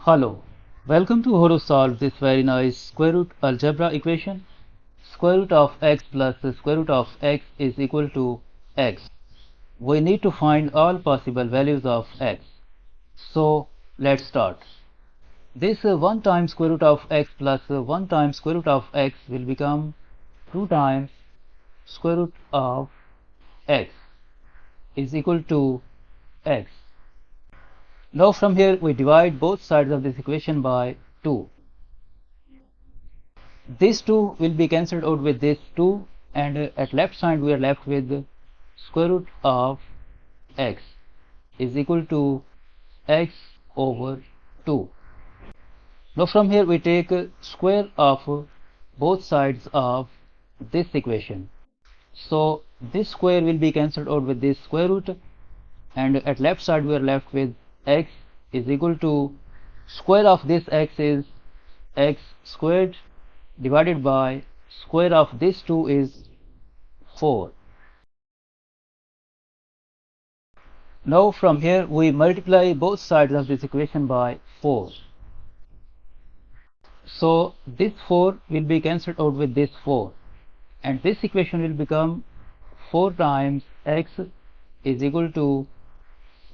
Hello, welcome to how to solve this very nice square root algebra equation. Square root of x plus the square root of x is equal to x. We need to find all possible values of x. So let's start. This 1 times square root of x plus 1 times square root of x will become 2 times square root of x is equal to x. Now from here we divide both sides of this equation by 2. This 2 will be cancelled out with this 2, and at left side we are left with square root of x is equal to x over 2. Now from here we take square of both sides of this equation. So this square will be cancelled out with this square root, and at left side we are left with x is equal to square of this x is x squared divided by square of this 2 is 4. Now from here we multiply both sides of this equation by 4. So this 4 will be cancelled out with this 4, and this equation will become 4 times x is equal to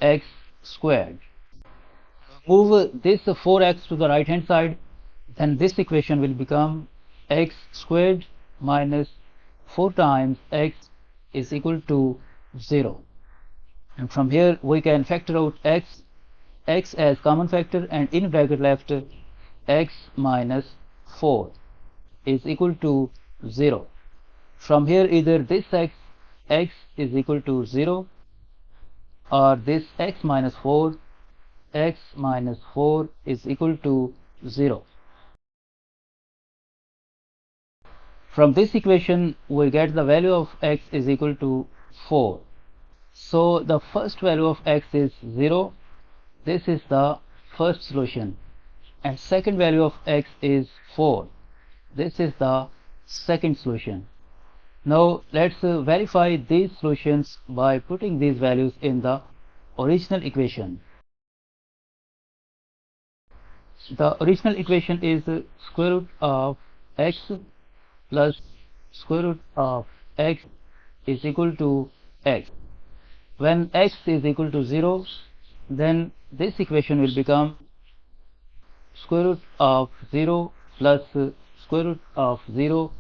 x squared. Move this 4x to the right hand side, then this equation will become x squared minus 4 times x is equal to 0. And from here we can factor out x as common factor, and in bracket left x minus 4 is equal to 0. From here either this x is equal to 0, or this x minus 4 is equal to 0. From this equation we get the value of x is equal to 4. So the first value of x is 0. This is the first solution. And second value of x is 4. This is the second solution. Now let's verify these solutions by putting these values in the original equation. The original equation is square root of x plus square root of x is equal to x. When x is equal to 0, then this equation will become square root of 0 plus square root of 0.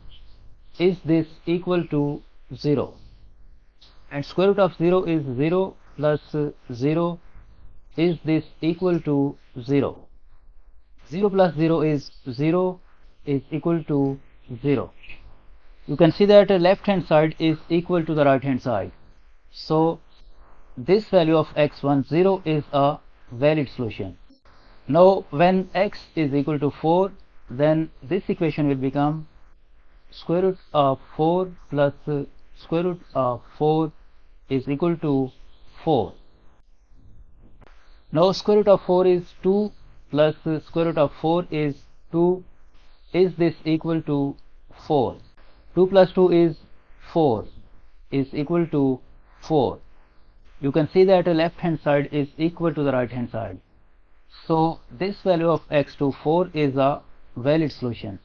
Is this equal to 0? And square root of 0 is 0 plus 0. Is this equal to 0? 0 plus 0 is 0 is equal to 0. You can see that left hand side is equal to the right hand side. So this value of x10 is a valid solution. Now when x is equal to 4, then this equation will become square root of 4 plus square root of 4 is equal to 4. Now square root of 4 is 2 plus square root of 4 is 2. Is this equal to 4? 2 plus 2 is 4 is equal to 4. You can see that the left hand side is equal to the right hand side. So this value of x to 4 is a valid solution.